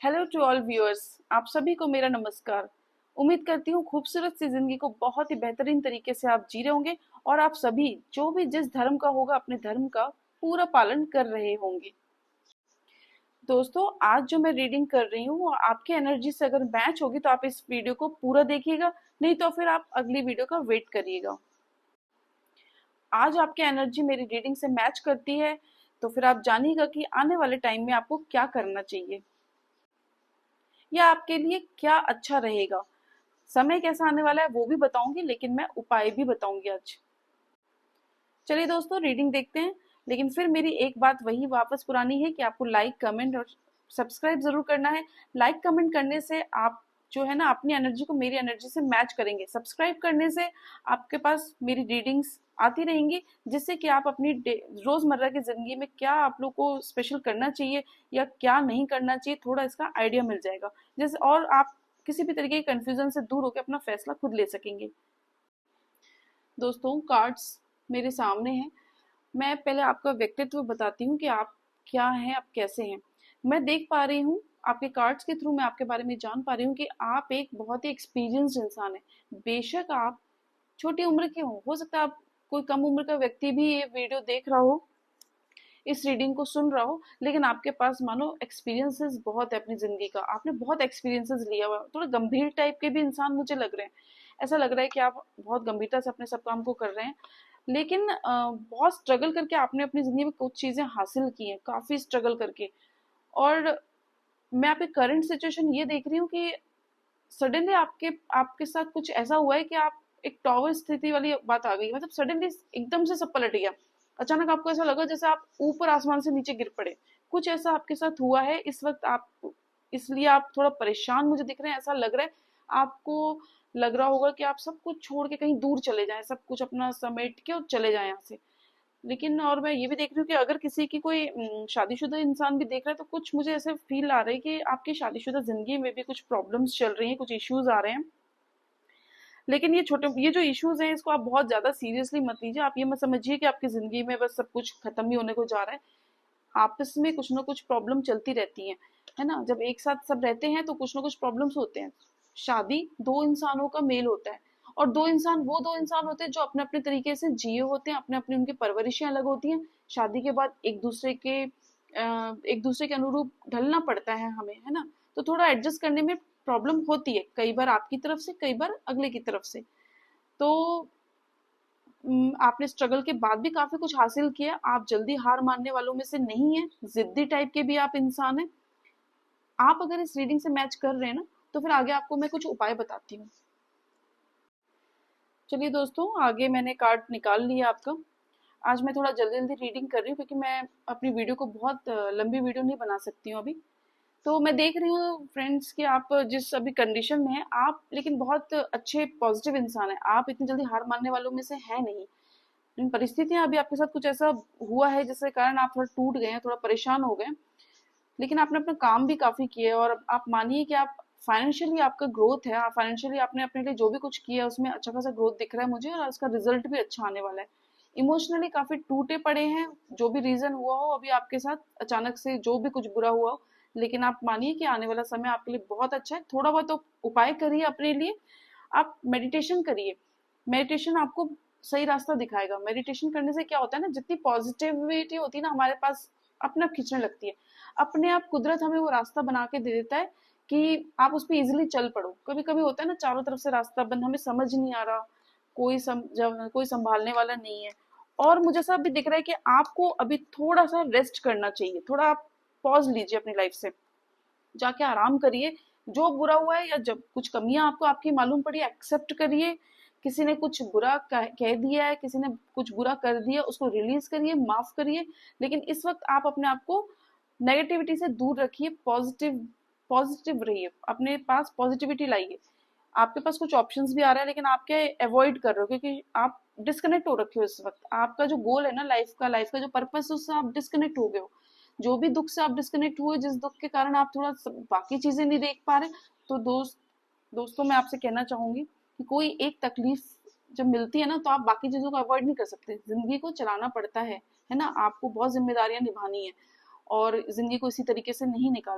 Hello to all viewers, आप सभी को मेरा नमस्कार। उम्मीद करती हूँ खूबसूरत सी जिंदगी को बहुत ही बेहतरीन तरीके से आप जी रहे होंगे और आप सभी जो भी जिस धर्म का होगा अपने धर्म का पूरा पालन कर रहे होंगे। दोस्तों, आज जो मैं रीडिंग कर रही हूँ वो आपके एनर्जी से अगर मैच होगी तो आप इस वीडियो को पूरा देखिएगा, नहीं तो फिर आप अगली वीडियो का वेट करिएगा। आज आपकी एनर्जी मेरी रीडिंग से मैच करती है तो फिर आप जानिएगा कि आने वाले टाइम में आपको क्या करना चाहिए या आपके लिए क्या अच्छा रहेगा। समय कैसा आने वाला है वो भी बताऊंगी, लेकिन मैं उपाय भी बताऊंगी आज। चलिए दोस्तों, रीडिंग देखते हैं। लेकिन फिर मेरी एक बात वही वापस पुरानी है कि आपको लाइक कमेंट और सब्सक्राइब जरूर करना है। लाइक कमेंट करने से आप जो है ना अपनी एनर्जी को मेरी एनर्जी से मैच करेंगे। सब्सक्राइब करने से आपके पास मेरी रीडिंग्स आती रहेंगी, जिससे कि आप अपनी रोजमर्रा की जिंदगी में क्या आप लोग को स्पेशल करना चाहिए या क्या नहीं करना चाहिए, थोड़ा इसका आइडिया मिल जाएगा। जैसे और आप किसी भी तरीके के कंफ्यूजन से दूर होकर अपना फैसला खुद ले सकेंगे। दोस्तों, कार्ड्स मेरे सामने हैं। मैं पहले आपका व्यक्तित्व बताती हूँ कि आप क्या हैं, आप कैसे हैं। मैं देख पा रही हूँ आपके कार्ड्स के थ्रू, मैं आपके बारे में जान पा रही हूँ कि आप एक बहुत ही एक्सपीरियंस्ड इंसान है। बेशक आप छोटी उम्र के हो सकता है आप कोई कम उम्र का व्यक्ति भी ये वीडियो देख रहा हो, इस रीडिंग को सुन रहा हो, लेकिन आपके पास मानो एक्सपीरियंसेस बहुत है अपनी जिंदगी का। आपने बहुत एक्सपीरियंसेस लिया हुआ। थोड़ा गंभीर टाइप के भी इंसान मुझे लग रहे हैं। ऐसा लग रहा है कि आप बहुत गंभीरता से अपने सब काम को कर रहे हैं, लेकिन बहुत स्ट्रगल करके आपने अपनी जिंदगी में कुछ चीजें हासिल की हैं, काफी स्ट्रगल करके। और मैं आपके करंट सिचुएशन ये देख रही हूँ कि सडनली आपके आपके साथ कुछ ऐसा हुआ है कि आप एक टॉवर स्थिति वाली बात आ गई। मतलब सडनली एकदम से सब पलट गया। अचानक आपको ऐसा लगा जैसे आप ऊपर आसमान से नीचे गिर पड़े। कुछ ऐसा आपके साथ हुआ है इस वक्त। आप इसलिए आप थोड़ा परेशान मुझे दिख रहे हैं। ऐसा लग रहा है आपको लग रहा होगा कि आप सब कुछ छोड़ के कहीं दूर चले जाएं, सब कुछ अपना समेट के और चले जाएं यहाँ से। लेकिन और मैं ये भी देख रही हूँ कि अगर किसी की कोई शादीशुदा इंसान भी देख रहा है तो कुछ मुझे ऐसे फील आ रहा है कि आपकी शादीशुदा जिंदगी में भी कुछ प्रॉब्लम्स चल रही हैं, कुछ इश्यूज आ रहे हैं। लेकिन ये जो इश्यूज हैं इसको आप बहुत ज्यादा सीरियसली मत लीजिए। आप ये मत समझिए कि आपकी जिंदगी में बस सब कुछ खत्म ही होने को जा रहा है। आपस में कुछ ना कुछ प्रॉब्लम चलती रहती है ना। जब एक साथ सब रहते हैं तो कुछ ना कुछ प्रॉब्लम्स होते हैं। शादी दो इंसानों का मेल होता है, और दो इंसान होते हैं जो अपने अपने तरीके से जिए होते हैं। अपने अपने उनकी परवरिशें अलग होती हैं। शादी के बाद एक दूसरे के अनुरूप ढलना पड़ता है हमें, है ना। तो थोड़ा एडजस्ट करने में प्रॉब्लम होती है, कई बार आपकी तरफ से, कई बार अगले की तरफ से। तो आपने स्ट्रगल के बाद भी काफी कुछ हासिल किया। आप जल्दी हार मानने वालों में से नहीं है, जिद्दी टाइप के भी आप इंसान हैं। आप अगर इस रीडिंग से मैच कर रहे हैं ना, तो फिर आगे आपको मैं कुछ उपाय बताती हूँ। चलिए दोस्तों, आगे मैंने कार्ड निकाल लिया आपका। आज मैं थोड़ा जल्दी जल्दी रीडिंग कर रही हूँ क्योंकि मैं अपनी वीडियो को बहुत लंबी वीडियो नहीं बना सकती हूँ अभी। तो मैं देख रही हूँ फ्रेंड्स कि आप जिस अभी कंडीशन में हैं, आप लेकिन बहुत अच्छे पॉजिटिव इंसान हैं। आप इतनी जल्दी हार मानने वालों में से है नहीं। लेकिन परिस्थितियां अभी आपके साथ कुछ ऐसा हुआ है जिसके कारण आप थोड़ा टूट गए हैं, थोड़ा परेशान हो गए। लेकिन आपने अपना काम भी काफी किया है, और आप मानिए कि आप फाइनेंशियली आपका ग्रोथ है। आप फाइनेंशियली आपने अपने लिए जो भी कुछ किया है उसमें अच्छा खासा ग्रोथ दिख रहा है मुझे, और उसका रिजल्ट भी अच्छा आने वाला है। इमोशनली काफी टूटे पड़े हैं, जो भी रीजन हुआ हो अभी आपके साथ, अचानक से जो भी कुछ बुरा हुआ हो। लेकिन आप मानिए कि आने वाला समय आपके लिए बहुत अच्छा है। थोड़ा बहुत तो उपाय करिए अपने लिए। आप मेडिटेशन करिए। मेडिटेशन आपको सही रास्ता दिखाएगा। मेडिटेशन करने से क्या होता है ना, जितनी पॉजिटिविटी होती है ना हमारे पास, अपने आप खींचने लगती है। अपने आप कुदरत हमें वो रास्ता बना के दे देता है कि आप उस पर इजिली चल पड़ो। कभी कभी होता है ना, चारों तरफ से रास्ता बंद, हमें समझ नहीं आ रहा, कोई संभालने वाला नहीं है। और मुझे ऐसा भी दिख रहा है कि आपको अभी थोड़ा सा रेस्ट करना चाहिए। थोड़ा आप पॉज लीजिए अपनी लाइफ से, जाके आराम करिए। जो बुरा हुआ है या जब कुछ कमियां आपको आपकी मालूम पड़ी, एक्सेप्ट करिए। किसी ने कुछ बुरा कह दिया है, किसी ने कुछ बुरा कर दिया, उसको रिलीज करिए, माफ करिए। लेकिन इस वक्त आप अपने आप को नेगेटिविटी से दूर रखिए। पॉजिटिव पॉजिटिव रहिए, अपने पास पॉजिटिविटी लाइए। आपके पास कुछ ऑप्शंस भी आ रहा है, लेकिन आप क्या अवॉइड कर रहे हो क्योंकि आप डिस्कनेक्ट हो रखे हो इस वक्त। आपका जो गोल है ना, लाइफ का जो पर्पस है, उससे आप डिस्कनेक्ट हो गए हो। जो भी दुख से आप डिस्कनेक्ट हुए, जिस दुख के कारण आप थोड़ा बाकी चीजें नहीं देख पा रहे, तो दोस्तों मैं आपसे कहना चाहूंगी कि कोई एक तकलीफ जब मिलती है ना, तो आप बाकी चीजों को अवॉइड नहीं कर सकते। जिंदगी को चलाना पड़ता है ना। आपको बहुत जिम्मेदारियां निभानी है, और जिंदगी को इसी तरीके से नहीं निकाल